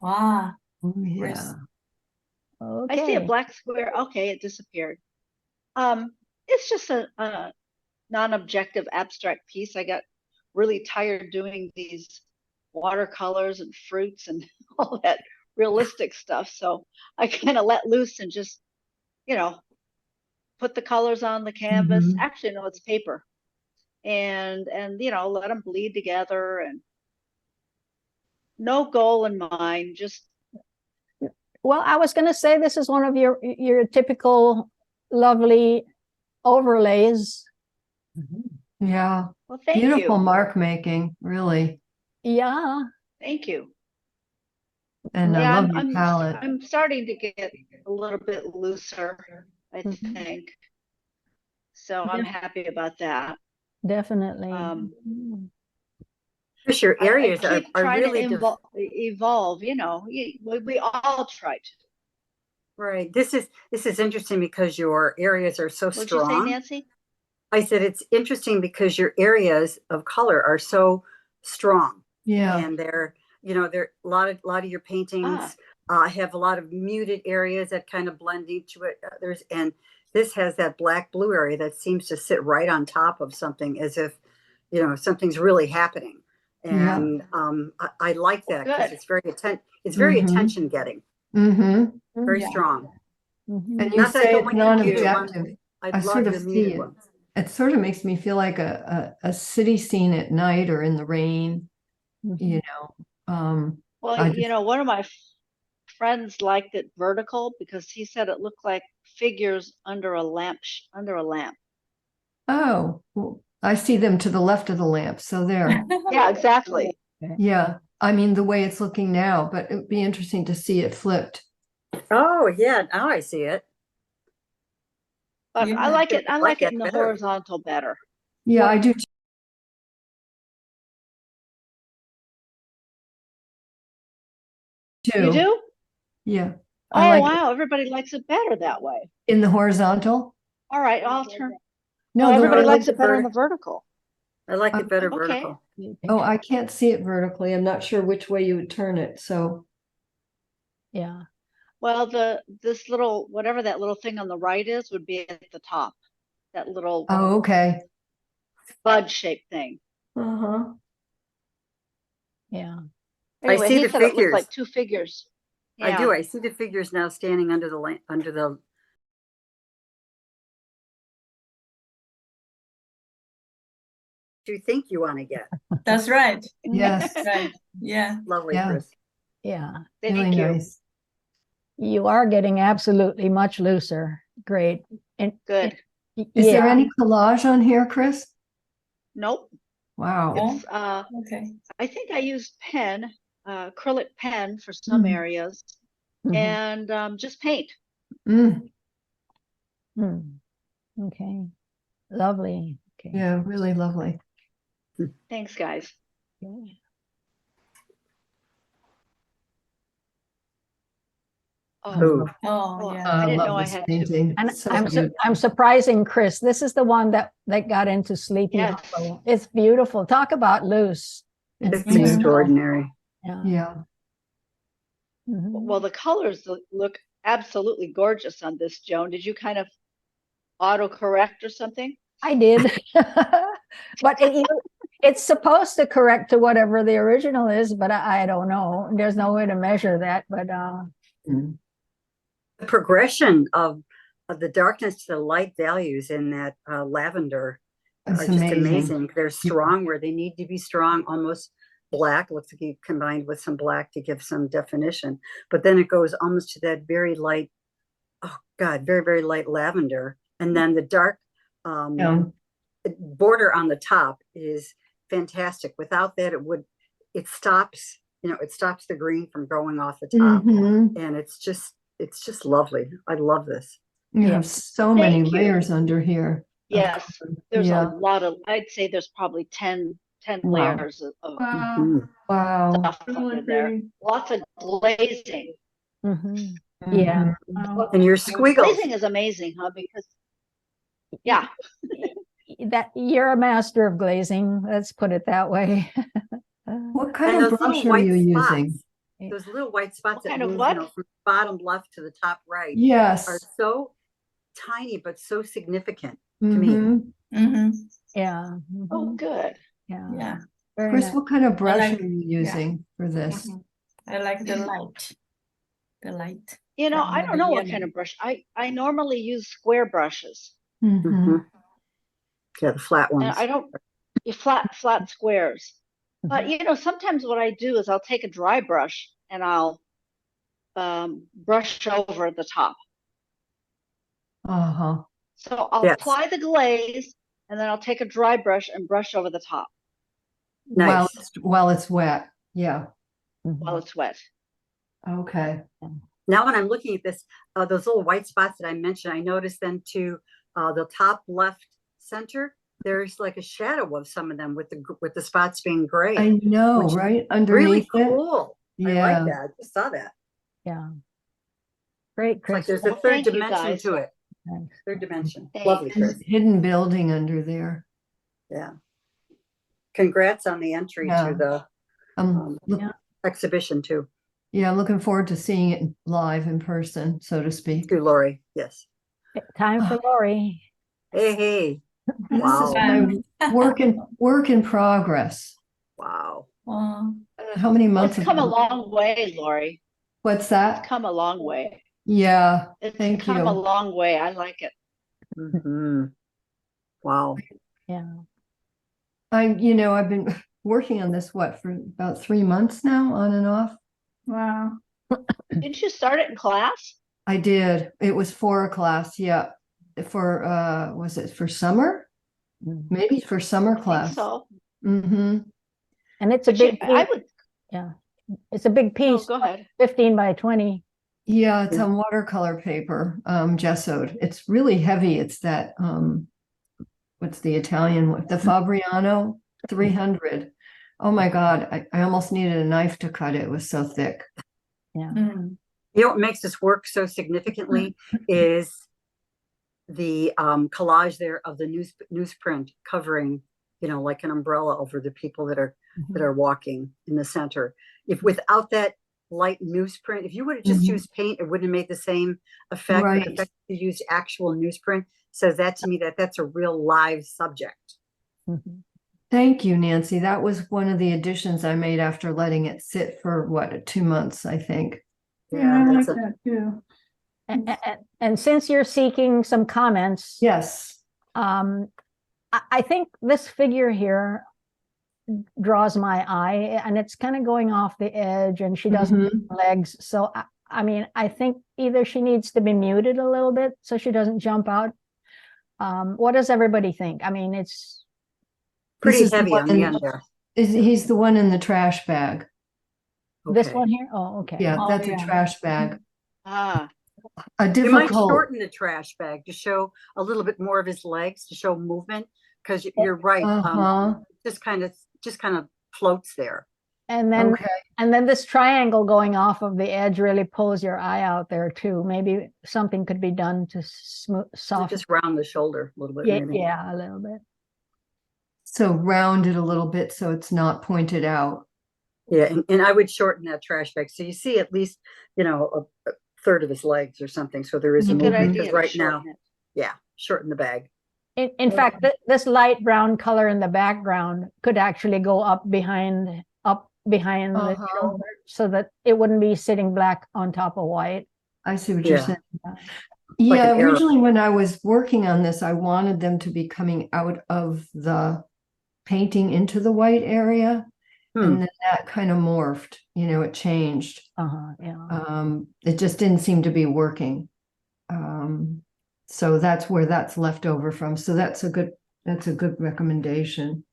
Wow. Oh, Yeah. I Okay. see a black square. Okay, it disappeared. It's just a non-objective abstract piece. I got really tired doing these watercolors and fruits and all that realistic stuff. So I kind of let loose and just, you know, put the colors on the canvas. Mhm. Actually, no, it's paper. And you know, let them bleed together, and no goal in mind, just Well, I was going to say this is one of your typical lovely overlays. Yeah. well, thank Beautiful you. mark making, really. Yeah. Thank you. And I Yeah, love your palette. I'm starting to get a little bit looser, I Mhm. think. So I'm happy about that. Definitely. Chris, your I areas keep are trying really to evolve, you know. We all try to. right. This is interesting because your areas are so What'd you say, strong. Nancy? I said it's interesting because your areas of color are so strong, Yeah. and they're a lot of your paintings have a lot of muted areas that kind of blend each with others, and this has that black blue area that seems to sit right on top of something as if something's really happening. Yeah. And I like that because Good. it's very Mhm. attention getting, Mm-hmm. very Yeah. strong. Mhm. And you Not that I say don't it's like the muted non-objective. ones. I I love sort of the see muted it. ones. It sort of makes me feel like a city scene at night or in the rain, you know. Well, I you know, one of my friends liked it vertical because he said it looked like figures under a lamp. Oh, well, I see them to the left of the lamp. So there. Yeah, exactly. Yeah. I mean, the way it's looking now, but it would be interesting to see it flipped. Oh yeah, now I see it. But Yeah. I like it. I like like it that in the better. horizontal better. Yeah, I do too. You do? Yeah. Oh, I like it wow. Everybody likes it better that way. in the horizontal. All right, I'll turn. No, No, the everybody I one like likes the it better in the vertical. I like it better Okay. vertical. oh, I can't see it vertically. I'm not sure which way you would turn it. So Yeah. Well, this little whatever that little thing on the right is would be at the top. That little oh, okay. bud shaped thing. Uh-huh. Yeah. Anyway, see he the said it looked like figures. two figures. I Yeah. do. I see the figures now standing under the. Do you think you want to get? That's right. Yes. Right. Yeah. Lovely, Yeah. Chris. Yeah. Thank Really you. nice. You are getting absolutely much looser. Great. And Good. Is there yeah. any collage on here, Chris? Nope. Wow. It's Okay. I think I used pen, acrylic pen for some Mhm. areas, Mhm. and just paint. Mm, Okay. Lovely. Okay. yeah, really lovely. Thanks, guys. Okay. Oh, Ooh. Oh, yeah. I I didn't know love I this had to. painting. And So I'm beautiful. I'm surprising Chris. This is the one that got into Sleepy Yes. Hollow. It's beautiful. Talk about loose. It's beautiful. extraordinary. Yeah. Yeah. Mhm. Well, the colors look absolutely gorgeous on this, Joan. Did you kind of autocorrect or something? I did. But it's supposed to correct to whatever the original is, but I don't know. There's no way to measure that, but Mm. The progression of the darkness to the light values in that lavender It's are just amazing. amazing. They're strong where they need to be strong, almost black. Looks like you combined with some black to give some definition. But then it goes almost to that very light, oh God, very, very light lavender. And then the dark Yeah. border on the top is fantastic. Without that, it stops, it stops the green from going off the top. Mhm. And it's just lovely. I love this. You Yeah. have so many Thank you. layers under here. of Yes. color. There's Yeah. a lot of, I'd say there's probably 10 Wow. layers of Mhm. Wow. stuff under there. Lots of glazing. mhm. Yeah. Mhm. And your squiggles. Glazing is amazing, huh? Because, yeah. That you're a master of glazing. Let's put it that way. What kind And of those brush little are white you spots, using? those little white spots What that kind of move, what? from bottom left to the top right, are Yes. so tiny but so significant to me. Mm-hmm. Mm-hmm. Yeah. Oh, mhm, good. Yeah. Yeah. Very Chris, nice. what kind of brush like- are you using for this? Mhm. I like the light. The light. You know, from I the don't know what yellow. kind of brush. I normally use square brushes. Mhm. Mhm. Yeah, the flat And ones. I don't flat squares. But you know, sometimes what I do is I'll take a dry brush and I'll brush over the top. Uh-huh. So I'll Yes. apply the glaze and then I'll take a dry brush and brush over the top While Nice. while it's wet. Yeah. while it's wet. Okay. Now, when I'm looking at this, those little white spots that I mentioned, I noticed then to the top left center, there's like a shadow of some of them with the spots being gray. I know, Which is right? Really Underneath it. cool. I Yeah. like that. I just saw that. Yeah. Great, It's like Chris. there's a Well, third thank you, dimension guys. to it. Thanks. Third dimension. Thanks. Lovely, Chris. Hidden building under there. Yeah. Congrats on the entry Yeah. to the Look, Yeah. exhibition too. yeah, looking forward to seeing it live in person, so to speak. To Lori. Yes. Time for Lori. Hey, hey. This is Wow. my work in progress. Wow. Wow. I don't know how many months It's come a ago- long way, Lori. What's It's that? come a long way. Yeah, It's thank come a you. long way. I like it. Mhm. Wow. Yeah. I've been working on this, for about 3 months now, on and off. Wow. Didn't you start it in class? I did. It was for a class, yeah. For was it for summer? Mhm. Maybe for summer I think class. so. Mm-hmm. And it's a But you- big I piece. would. Yeah. It's a big No, piece, go ahead. 15 by 20. Yeah, it's Yeah. on watercolor paper, gessoed. It's really heavy. It's that what's the Italian one? The Fabriano 300. Oh my God, I almost needed a knife to cut it. It was so thick. Yeah. Mm. You know what makes this work so significantly is the collage there of the newsprint covering, like an umbrella over the people that are walking in the center. If without that light newsprint, if you would have just Mhm. used paint, it wouldn't have made the same effect. But the Right. fact that you used actual newsprint says that to me that's a real live subject. Mhm. Thank you, Nancy. That was one of the additions I made after letting it sit for 2 months, I think. Yeah, I like that's that too. And since you're seeking some comments, Yes. I think this figure here draws my eye, and it's kind of going off the edge, and she doesn't Mhm. have legs. So I mean, I think either she needs to be muted a little bit so she doesn't jump out. What does everybody think? I mean, it's This pretty is the heavy one on the in- end there. He's the one in the trash bag. this Okay. one here. Oh, okay. Yeah, Oh, that's yeah. a trash bag. Ah, A You might difficult. shorten the trash bag to show a little bit more of his legs, to show movement, because you're right. Uh-huh. Just kind of floats there. And then Okay. and then this triangle going off of the edge really pulls your eye out there too. Maybe something could be done to soften. Just round the shoulder a little bit, Yeah, maybe. yeah, a little bit. So round it a little bit so it's not pointed out. Yeah, and I would shorten that trash bag so you see at least a third of his legs or something. So there is a Mhm. good movement. idea. Because to right now, shorten it. yeah, shorten the bag. In fact, this light brown color in the background could actually go up behind the Uh-huh. shoulder so that it wouldn't be sitting black on top of white. I see what you're Yeah. saying. Yeah. Yeah, an arrow. originally when I was working on this, I wanted them to be coming out of the painting into the white area. Hmm. And then that kind of morphed, it changed. Yeah. It just didn't seem to be working. So that's where that's left over from. So that's a good recommendation.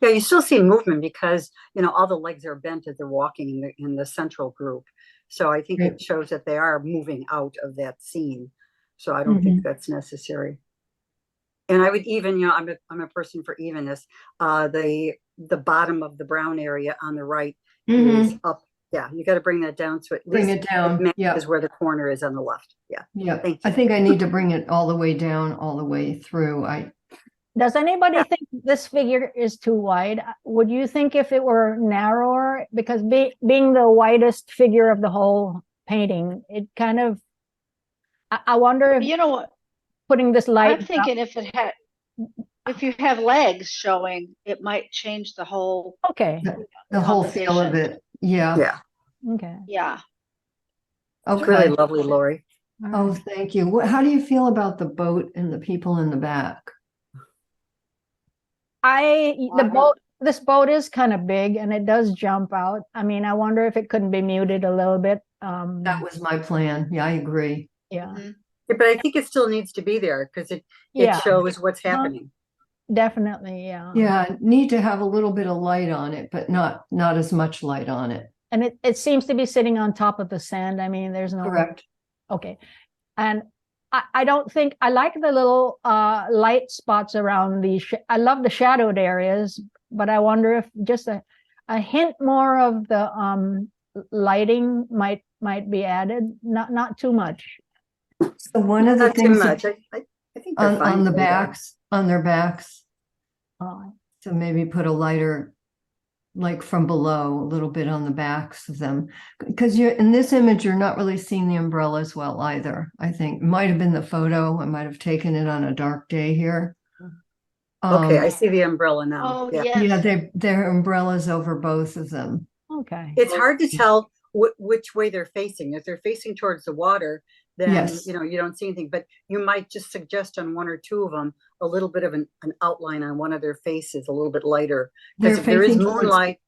Yeah, you still see movement because all the legs are bent as they're walking in the central group. So I think Right. it shows that they are moving out of that scene. So I don't think that's necessary. And I would even, I'm a person for evenness. The bottom of the brown area on the right is up. Yeah, you got to bring that down so at Bring least it down. matches Yeah. where the corner is on the left. Yeah. Yeah. Thank I you. think I need to bring it all the way down, all the way through. Does anybody think this figure is too wide? Would you think if it were narrower? Because being the widest figure of the whole painting, it kind of, I wonder if You know what? putting this light. I'm thinking if you have legs showing, it might change the whole, Okay, The whole feel of composition. it. Yeah. Yeah, okay. yeah. it's really Okay. lovely, Lori. All Oh, right. thank you. How do you feel about the boat and the people in the back? This boat is kind of big and it does jump out. I mean, I wonder if it couldn't be muted a little bit. That was my plan. Yeah, I agree. Yeah, Mhm. Yeah, but I think it still needs to be there because it yeah, shows what's happening. definitely, yeah. Yeah, need to have a little bit of light on it, but not as much light on it. And it seems to be sitting on top of the sand. I mean, there's no. Correct. Okay. And I don't think, I like the little light spots around I love the shadowed areas, but I wonder if just a hint more of the lighting might be added, not too much. So one of the Not too things much. I think they're fine on the the way they are. backs, on their backs, Uh, so maybe put a lighter, like from below, a little bit on the backs of them. Because you're in this image, you're not really seeing the umbrellas well either. I think it might have been the photo. I might have taken it on a dark day here. Okay, I see the umbrella now. Oh, Yeah. yes. Yeah, they're umbrellas over both of them. okay. It's hard to tell which way they're facing. If they're facing towards the water, then Yes. you know you don't see anything. But you might just suggest on one or two of them a little bit of an outline on one of their faces, a little bit lighter. They're Because if there is facing towards- moonlight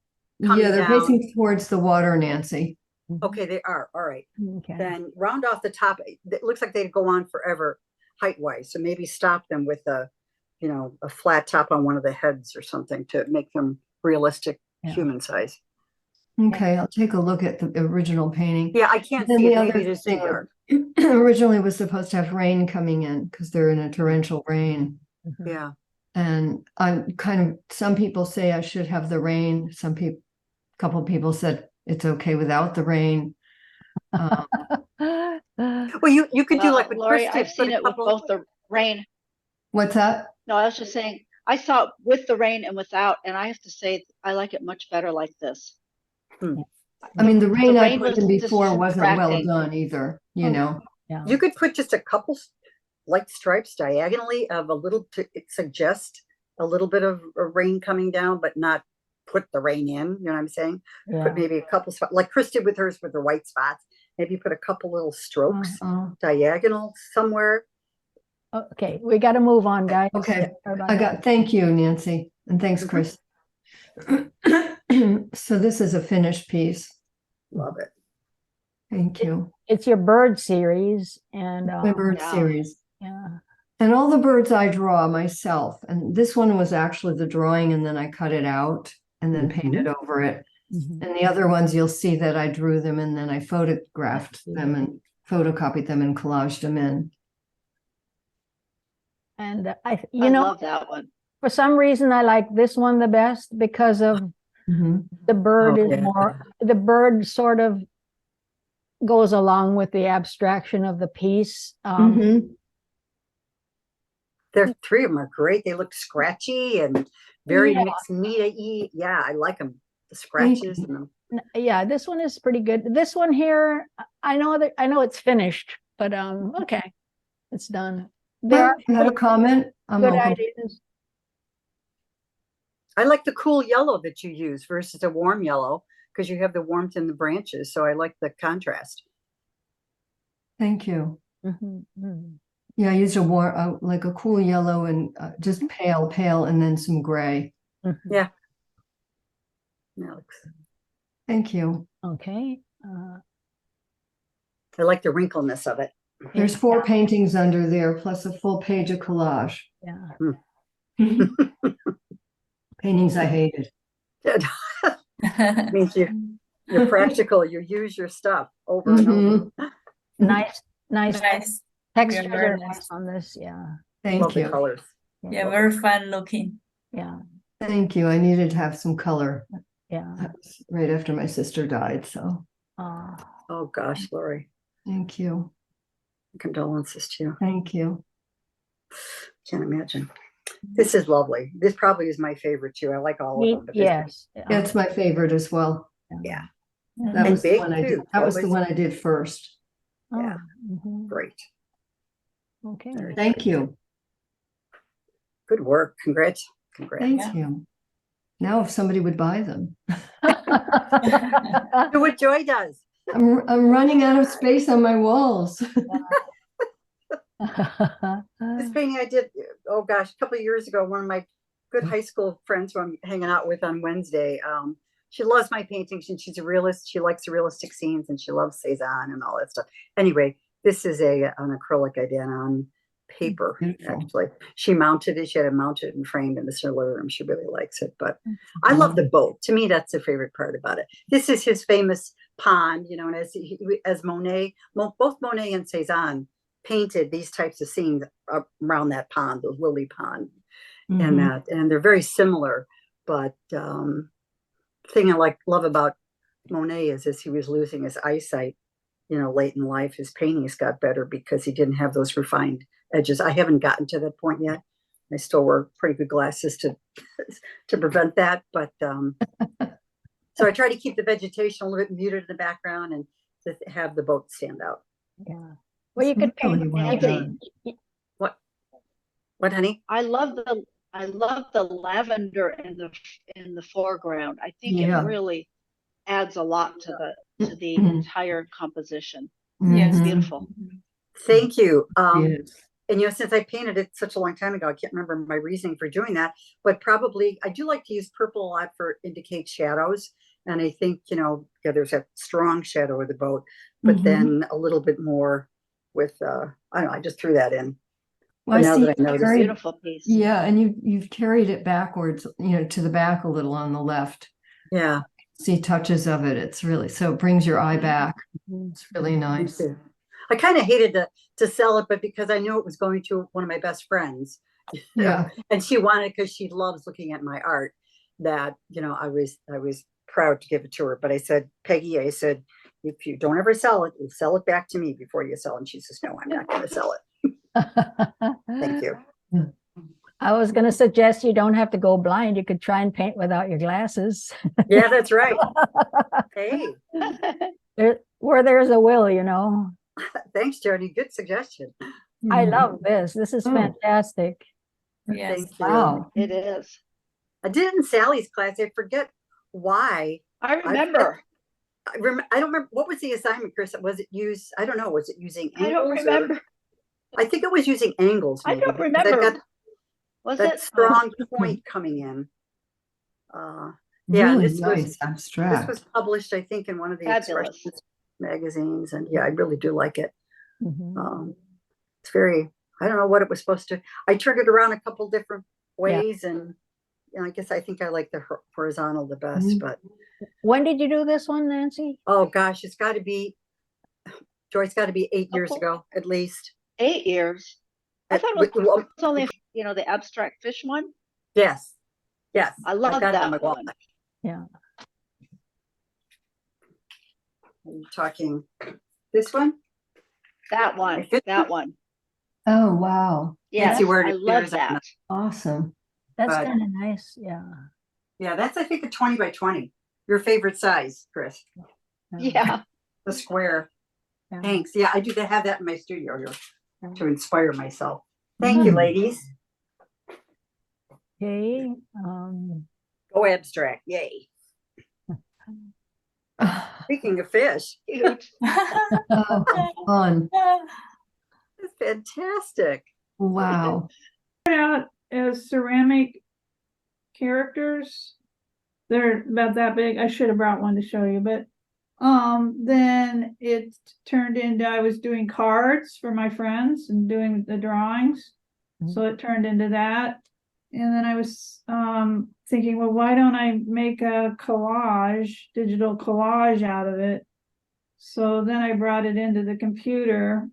coming Yeah, they're down, facing towards the water, Nancy. okay, they are. All right. Okay. Then round off the top. It looks like they'd go on forever height wise. So maybe stop them with a flat top on one of the heads or something to make them realistic Yeah. human size. Okay, I'll take a look at the original painting. Yeah, I can't Then see the it. Maybe other it is too thing dark. originally was supposed to have rain coming in because they're in a torrential rain. Mhm. Yeah. And I'm some people say I should have the rain. Couple of people said it's okay without the rain. Well, you could do like with Lori, Christy, I've seen put a it with couple- both the rain. What's that? No, I was just saying, I saw it with the rain and without, and I have to say, I like it much better like this. I mean, the rain I rain put was in before wasn't well distracting. done either, you Okay. know. Yeah. You could put just a couple light stripes diagonally of a little to suggest a little bit of rain coming down, but not put the rain in. You know what I'm saying? Yeah. Put maybe a couple spots, like Chris did with hers with the white spots. Maybe put a couple little strokes diagonal somewhere. Okay, we got to move on, guys. Okay, Sorry about that. thank you, Nancy, and thanks, Chris. So this is a finished piece. Love it. Thank you. It's your bird series, and My bird Yeah. series. yeah. And all the birds I draw myself. And this one was actually the drawing, and then I cut it out and then painted over it. Mhm. And the other ones, you'll see that I drew them and then I photographed them and photocopied them and collaged them in. And I you know, love that one. for some reason, I like this one the best because of the bird Oh, is yeah. more, the bird sort of goes along with the abstraction of the piece. There, three of them are great. They look scratchy and very Yeah. mixed meat. Yeah, I like them. The scratches and them. Yeah, this one is pretty good. This one here, I know it's finished, but okay, it's done. There are You had a comment? I'm good open. ideas. I like the cool yellow that you use versus a warm yellow because you have the warmth in the branches. So I like the contrast. Thank you. Mhm, mhm. Yeah, I used like a cool yellow and just pale, and then some gray. Mhm. Yeah. Yeah, Thank you. Okay. I like the wrinkleness of it. There's 4 paintings under there, plus a full page of collage. Yeah. Paintings I hated. Means you're practical. You use your stuff over and over. Nice Nice. textures very are nice. nice on this. Yeah. Thank Love the you. colors. Yeah, very fun looking. Yeah. Thank you. I needed to have some color. Yeah. That was right after my sister died, so Oh gosh, Lori, thank you. condolences to you. Thank you. Can't imagine. This is lovely. This probably is my favorite too. I like all of them. But this- Yes. It's my favorite as well. Yeah. That And was the big, one I did. too. That was the Always- one I did first. Yeah. Mhm. Great. Okay. Very Thank you. Good work. Congrats. Congrats. Thank you. Now if somebody would buy them. Do what Joy does. I'm running out of space on my walls. This painting I did, oh gosh, a couple of years ago, one of my good high school friends who I'm hanging out with on Wednesday, she loves my paintings and she's a realist. She likes realistic scenes and she loves Cezanne and all that stuff. Anyway, this is an acrylic I did on paper, Beautiful. actually. She mounted it. She had it mounted and framed in the server room. She really likes it. But I love the boat. To me, that's the favorite part about it. This is his famous pond, you know, and as Monet, both Monet and Cezanne painted these types of scenes around that pond, the lily pond, and that, and they're very similar. But thing I love about Monet is as he was losing his eyesight, you know, late in life, his paintings got better because he didn't have those refined edges. I haven't gotten to that point yet. I still wear pretty good glasses to to prevent that, but so I try to keep the vegetation a little bit muted in the background and to have the boat stand out. Yeah. Well, you could Really paint. well You could, done. What, honey? I love the lavender in the foreground. I think Yeah. it really adds a lot to the Mhm. entire composition. Yes. Mhm. Beautiful. Thank you. Yes. And you know, since I painted it such a long time ago, I can't remember my reasoning for doing that, but probably I do like to use purple a lot for indicate shadows. And I think, you know, yeah, there's that strong shadow of the boat, but Mhm. then a little bit more with, I don't know, I just threw that in. Well, But now see that I you noticed It's a carried- beautiful piece. Yeah, and you've carried it backwards, you know, to the back a little on the left. Yeah. See touches of it. It's really, so it brings your eye back. It's really Me nice. too. I kind of hated to sell it, but because I knew it was going to one of my best friends, Yeah. and she wanted, because she loves looking at my art, that, you know, I was proud to give it to her. But I said, Peggy, I said, if you don't ever sell it, you sell it back to me before you sell it. And she says, no, I'm not going to sell it. Thank you. I was going to suggest you don't have to go blind. You could try and paint without your glasses. Yeah, that's right. Hey, Where there's a will, you know. thanks, Jody. Good suggestion. I Mhm. love this. This is Oh. fantastic. Yes. Thank you. Wow. It is. I did it in Sally's class. I forget why. I remember. I don't remember, what was the assignment, Chris? Was it used, I don't know, was it using I angles? don't or- remember. I think it was using angles. I maybe, don't because I've remember. got Was that it? strong point coming in. Yeah, and Really this nice was abstract. published, I think, in one of the Fabulous. Expressions magazines, and yeah, I really do like it. Mhm. It's very, I don't know what it was supposed to. I turned it around a couple different ways, and you know, I guess I think I like the horizontal the best. Mhm. But When did you do this one, Nancy? oh gosh, it's got to be, Joy, it's got to be 8 years Oh. ago at least. 8 years. I thought it Well, was only, you know, the abstract fish one. yes, yes. I I've love got it on that my wall. one. Yeah. Are you talking this one? That one. Like this That one. Oh, wow. Yes, see where it I love appears on that. Awesome. That's But- kind of nice. Yeah. Yeah, that's I think a 20 by 20. Your favorite size, Chris. Yeah. The square. Yeah. Thanks. Yeah, I do have that in my studio here Yeah. to inspire myself. Thank you, Mhm. ladies. Okay. Go abstract. Yay. Speaking of fish, Cute. Oh, fun. it's fantastic. Wow. Out as ceramic characters. They're about that big. I should have brought one to show you, but then it turned into I was doing cards for my friends and doing the drawings. So it turned into that. And then I was thinking, well, why don't I make a collage, digital collage out of it? So then I brought it into the computer.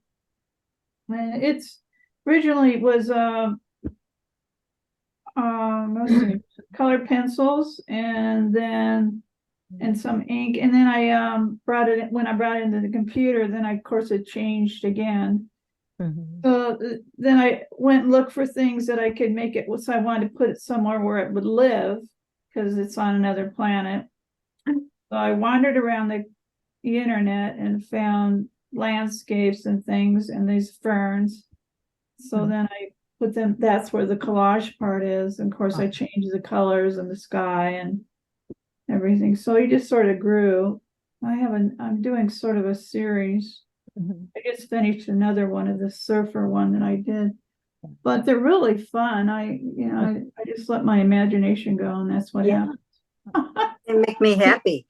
And it's originally was let's see, colored pencils and then some ink, and then I brought it when I brought it into the computer, then of course it changed again. Mhm. So then I went and looked for things that I could make it, so I wanted to put it somewhere where it would live, because it's on another planet. So I wandered around the internet and found landscapes and things and these ferns. So then I put them, that's where the collage part is. And of course, I changed the colors and the sky and everything. So he just sort of grew. I'm doing sort of a series. Mhm. I just finished another one of the surfer one that I did, but they're really fun. I just let my imagination go, and that's what Yeah. happened. They make me happy.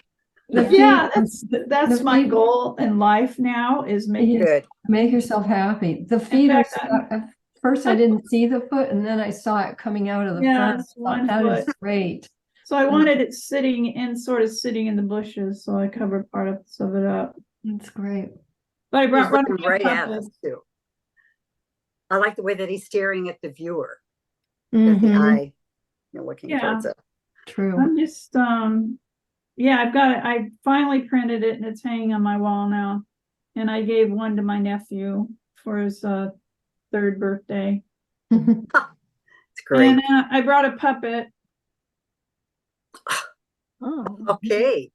The Yeah, feed- that's the my feed- goal in life now, is making. Good. Make yourself happy. The feeders, fact, at first I didn't see the foot and then I saw it coming out of the Yeah, front. it's 1 That is foot. great. So I wanted it sitting in the bushes, so I covered part of it up. That's great. But I He's brought one of looking my right at puppets. us too. I like the way that he's staring at the viewer, at the Mhm. eye, looking Yeah. towards it. True. I'm just yeah, I've got it. I finally printed it and it's hanging on my wall now. And I gave one to my nephew for his 3rd birthday. It's great. And I brought a puppet. Oh, Okay.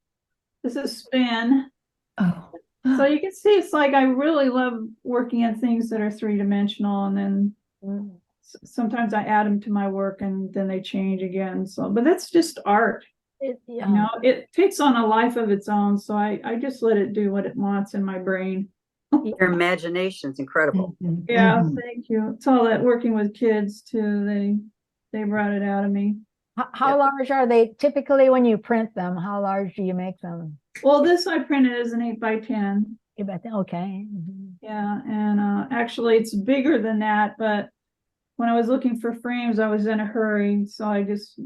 This is Spin. Oh. So you can see it's like I really love working on things that are 3-dimensional, and then mm. sometimes I add them to my work and then they change again. So, but that's just art. Yeah. You know, it takes on a life of its own. So I just let it do what it wants in my brain. Your imagination's incredible. Mhm. Yeah, Mhm. thank you. It's all that working with kids too. They brought it out of me. How Yep. large are they typically when you print them? How large do you make them? Well, this I printed as an 8x10. Okay. Mhm. Yeah, and actually it's bigger than that, but when I was looking for frames, I was in a hurry, so I just,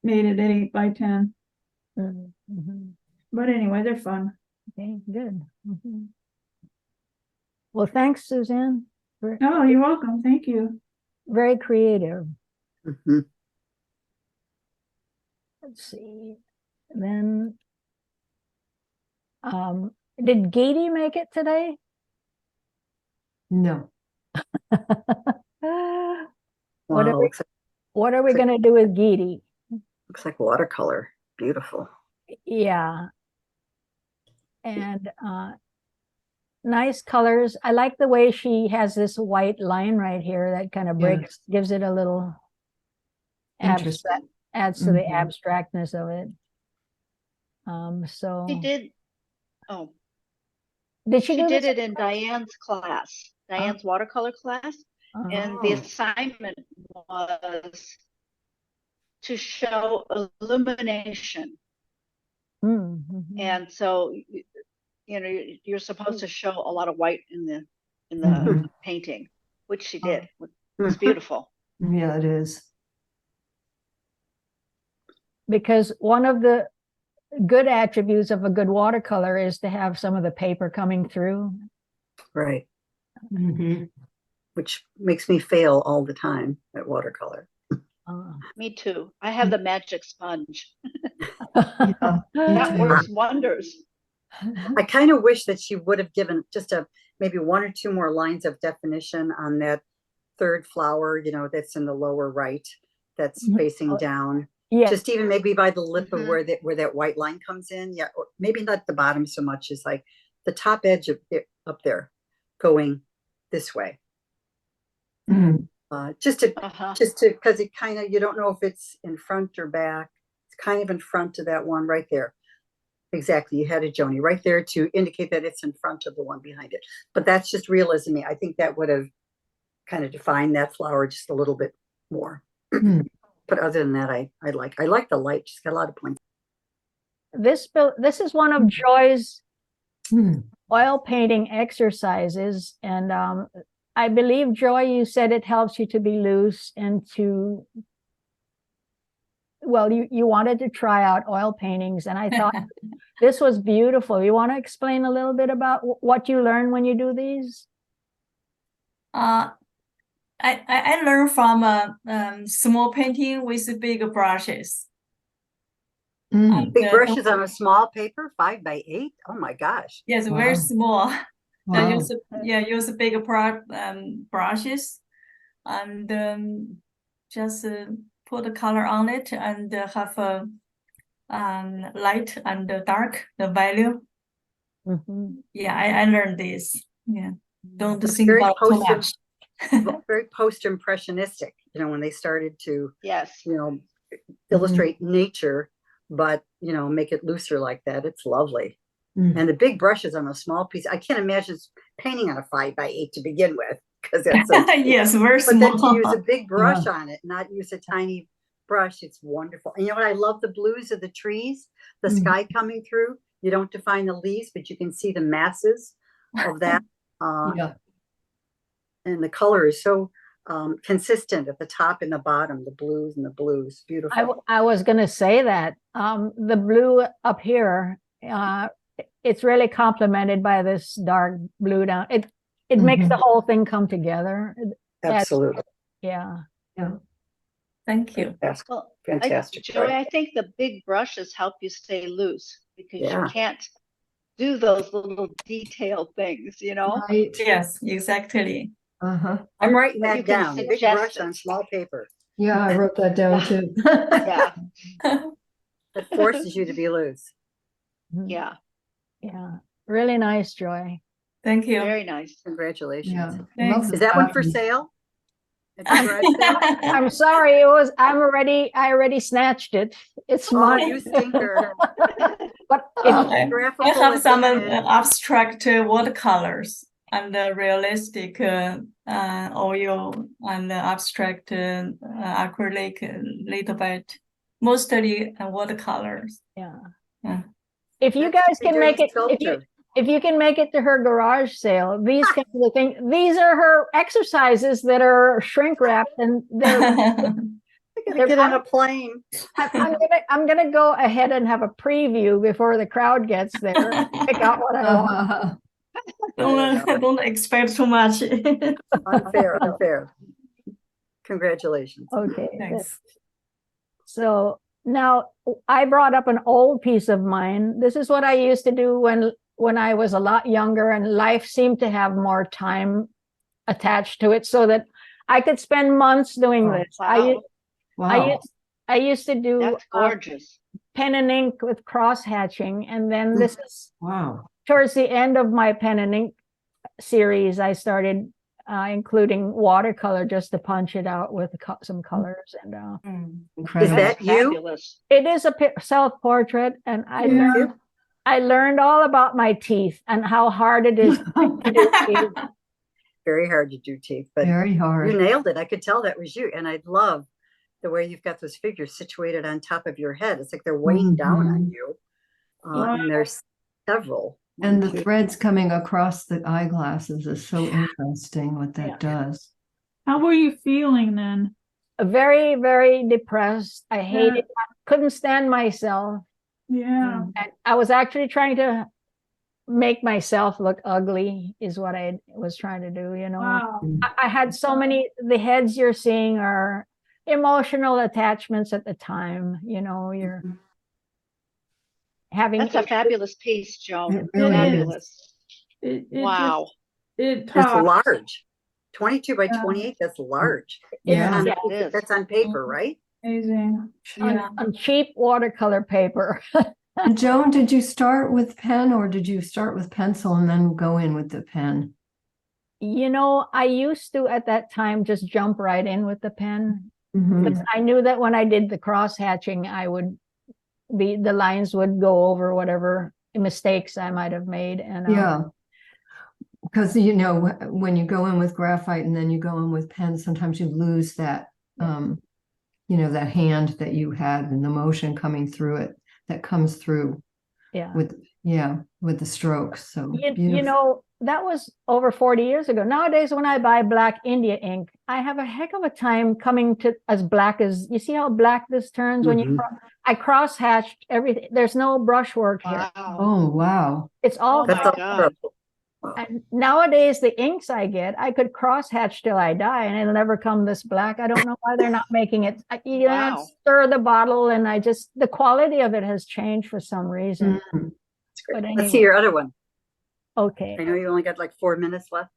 made it an 8x10. Mhm. Mhm. But anyway, they're fun. Okay, good. Mhm. Well, thanks, Suzanne. Oh, you're welcome. Thank you. Very creative. Mhm. Let's see. Then, did Gaty make it today? No. What are Wow, we, looks what are we looks like- gonna do with Gaty? like watercolor. Beautiful. Yeah. And nice colors. I like the way she has this white line right here that kind of breaks, gives it a little abstract, Interesting. adds to the Mhm. abstractness of it. So She did. Oh, did she she do did this? it in Diane's class, Diane's watercolor class. And the Oh. assignment was to show illumination. Mhm. And so, you're supposed to show a lot of white in the Mhm. painting, which she did. It's Mhm. beautiful. Yeah, it is. Because one of the good attributes of a good watercolor is to have some of the paper coming through. Right. Mhm. Which makes me fail all the time at watercolor. Me too. I have the magic sponge. Yeah, me That too. works wonders. I kind of wish that she would have given just maybe 1 or 2 more lines of definition on that 3rd flower, that's in the lower right, that's Mhm. facing down. Yes. Just even maybe by the lip of Mhm. where that white line comes in. Yeah, or maybe not the bottom so much as like the top edge of it up there going this way. Mhm. Just to Uh-huh. because it kind of, you don't know if it's in front or back. It's kind of in front of that one right there. Exactly, you had it, Joni, right there to indicate that it's in front of the one behind it. But that's just realism. I think that would have kind of defined that flower just a little bit more. Hmm. But other than that, I like the light. She's got a lot of points. This is one of Joy's Hmm. oil painting exercises, and I believe, Joy, you said it helps you to be loose and to, well, you wanted to try out oil paintings, and I thought this was beautiful. You want to explain a little bit about what you learn when you do these? I learned from small painting with big brushes. Mm. Big brushes on a small paper, 5 by 8. Oh my gosh. Yes, Wow. very small. I Wow. use big brushes and just put the color on it and have a light and dark the value. Mhm. Yeah, I learned this. Yeah, don't It's think very about too post- much. Very post-impressionistic, when they started to, Yes. illustrate nature, but, make it looser like that. It's lovely. Mm. And the big brushes on a small piece, I can't imagine painting on a 5x8 to begin with, because that's so cheap. Yes, very But then to small. use a big brush on it, not use a tiny brush, it's wonderful. And you know what? I love the blues of the trees, the Mhm. sky coming through. You don't define the leaves, but you can see the masses of that. Yeah. And the color is so consistent at the top and the bottom, the blues and the blues. Beautiful. I was going to say that the blue up here, it's really complemented by this dark blue down. It makes the whole thing come together. Absolutely. Yeah. Thank you. Fantastic. Well, Fantastic. Joey, I think the big brushes help you stay loose because you Yeah. can't do those little detailed things, Right. Yes, exactly. Uh-huh. I'm writing But you that can down. Big suggest brush it. on small paper. Yeah, I wrote that down Yeah. too. Yeah, That forces you to be loose. yeah, Yeah. Really nice, Joy. Thank you. very nice. Congratulations. Yeah. I love Thanks. the Is that one for pattern. sale? At the garage sale? I'm sorry, I already snatched it. It's Oh, mine. you stinker. But I Graphical have some edition. abstract watercolors and realistic oil and abstract acrylic a little bit. Mostly watercolors. yeah. Yeah. If you Next guys you'll be can make doing it, sculpture. if you can make it to her garage sale, these kinds of things, these are her exercises that are shrink wrapped, and they're. I gotta get on a plane. I'm gonna go ahead and have a preview before the crowd gets there. And pick out what I want. Don't expect too much. Unfair. Congratulations. Okay. Thanks. So now I brought up an old piece of mine. This is what I used to do when I was a lot younger and life seemed to have more time attached to it, so that I could spend months doing this. Wow, Wow. I used to do that's gorgeous. pen and ink with cross hatching, and then this is Wow. towards the end of my pen and ink series. I started including watercolor just to punch it out with some colors, and Is Incredible. that you? Fabulous. it is a self-portrait, and I learned all about my teeth and how hard it is to do teeth. Very hard to do teeth, but Very you hard. nailed it. I could tell that was you. And I love the way you've got those figures situated on top of your head. It's like they're weighing down on you. And there's several. And the threads coming across the eyeglasses is so interesting what that does. How were you feeling then? Very, very depressed. I hated, couldn't stand myself. Yeah. And I was actually trying to make myself look ugly, is what I was trying to do, Wow. I had so many, the heads you're seeing are emotional attachments at the time, you're having. That's a fabulous piece, Joan. It really is. Fabulous. It Wow. It It's talks. large. 22 by 28, that's large. Yeah. Yeah, it is. That's on paper, right? Amazing. on cheap watercolor paper. And Joan, did you start with pen or did you start with pencil and then go in with the pen? I used to at that time just jump right in with the pen. Mhm. Because I knew that when I did the cross hatching, the lines would go over whatever mistakes I might have made. And Yeah. Because, when you go in with graphite and then you go in with pen, sometimes you lose that, that hand that you had and the motion coming through it that comes through with the strokes. So beautiful. that was over 40 years ago. Nowadays, when I buy black India ink, I have a heck of a time coming to as black as, you see how black this turns when you, I cross hatched everything. There's no brushwork here. Wow. Oh, wow. It's all Oh my That's God. And nowadays, the inks I get, I could cross hatch till I die, and it'll never come this black. I don't know why they're not making it. You Wow. stir the bottle, and the quality of it has changed for some reason. Mhm. But Let's see your other one. Okay. I know you only got like 4 minutes left.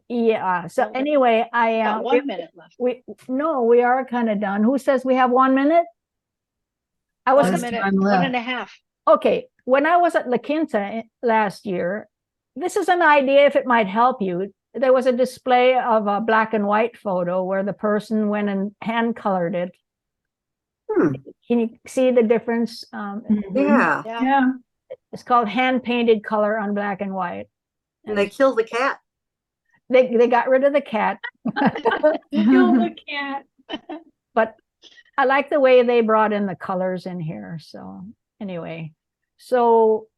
Yeah. So Well, anyway, Got 1 minute left. we are kind of done. Who says we have 1 minute? I was One Less minute, time 1.5. left. okay. When I was at La Quinta last year, this is an idea if it might help you. There was a display of a black and white photo where the person went and hand colored it. Hmm. Can you see the difference? Mhm. Yeah. Yeah. Yeah. It's called hand painted color on black and white. And they killed the cat. They got rid of the cat, Kill the cat. but I like the way they brought in the colors in here. So anyway, so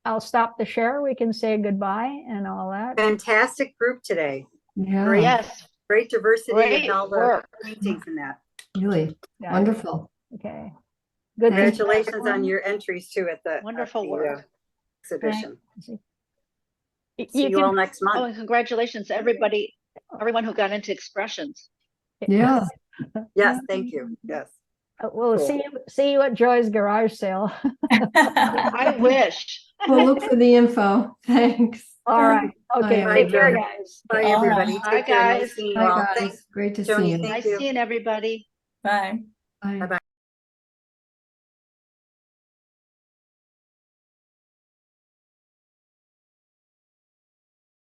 I'll stop the share. We can say goodbye and all that. Fantastic group today. Yeah, Great. Yes. Great diversity Great in all the work. paintings in that. really Yeah. wonderful. Okay. Good. Thank you, Congratulations on your entries too at the Wonderful at the, work. exhibition. You See you can- all next Oh, month. and congratulations to everyone who got into expressions. Yeah, Yes, thank you. Yes. We'll Cool. see you at Joy's garage sale. I wish. we'll look for the info. Thanks. All right. Okay. Bye, Take care, everybody. guys. Bye, All everybody. right. Bye, Take care. Nice guys. seeing you Bye, all. guys. Thanks, Great to Joni. see you. Thank Nice you. seeing everybody. Bye. Bye. Bye-bye.